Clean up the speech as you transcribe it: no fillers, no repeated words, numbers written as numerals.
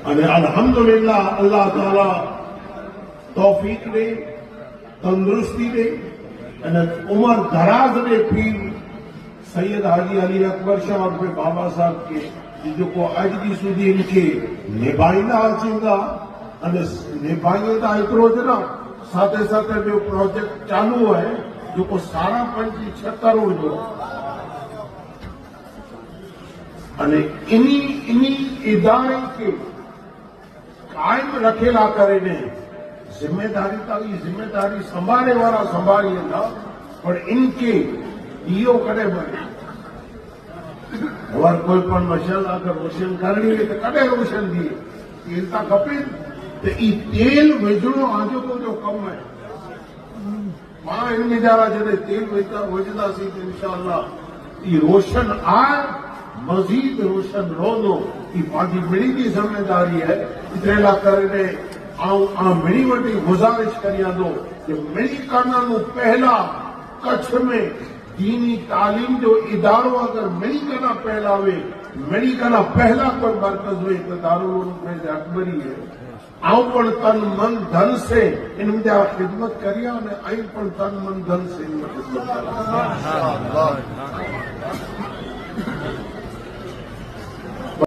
અને અલ્હમ્દુલિલ્લાહ અલ્લાહ તાલા તૌફીક દે, તંદુરસ્તી દે અને उम्र दराज दे। पीर सैयद हाजी अली अकबर शाह और फिर बाबा साहब के जेको अॼु ॾींहुं સુધી इनके निभाईंदा अचींदा અને निभाईंदा एतिरो ज न साथे साथे ॿियो प्रोजेक्ट चालू आहे जेको 6.5 करोड़ जो અને इन्ही इदारे के कायम रखेला करे जिम्मेदारी ताली जिम्मेदारी संभाले वाला संभालिए ना पर इनके इहो कॾहिं बने और कोई पण मशाल अगर रोशन करनी है तो कॾहिं रोशन थिए तेल था खपे तो ई तेल विझणो आजो जो कम है। मां इन वीचारा जॾहिं तेल विझंदासीं तो इंशाअल्लाह ई रोशन आए मजीद रोशन रहंदो। ई पंहिंजी मिड़ी की जिम्मेदारी है। इतने लाइ करे मिड़ी वटी गुजारिश करियां थो कि मिड़ी काना पहला कच्छ में दीनी तालीम जो इदारो अगर मिड़ी काना पहला हुए मिड़ी काना पहला कोई मरकज हुए तो दारुल अकबरी है। आऊं पण तन मन धन से इन जा खिदमत करिया ने आई पण तन मन धन से इन खिदमत करिया।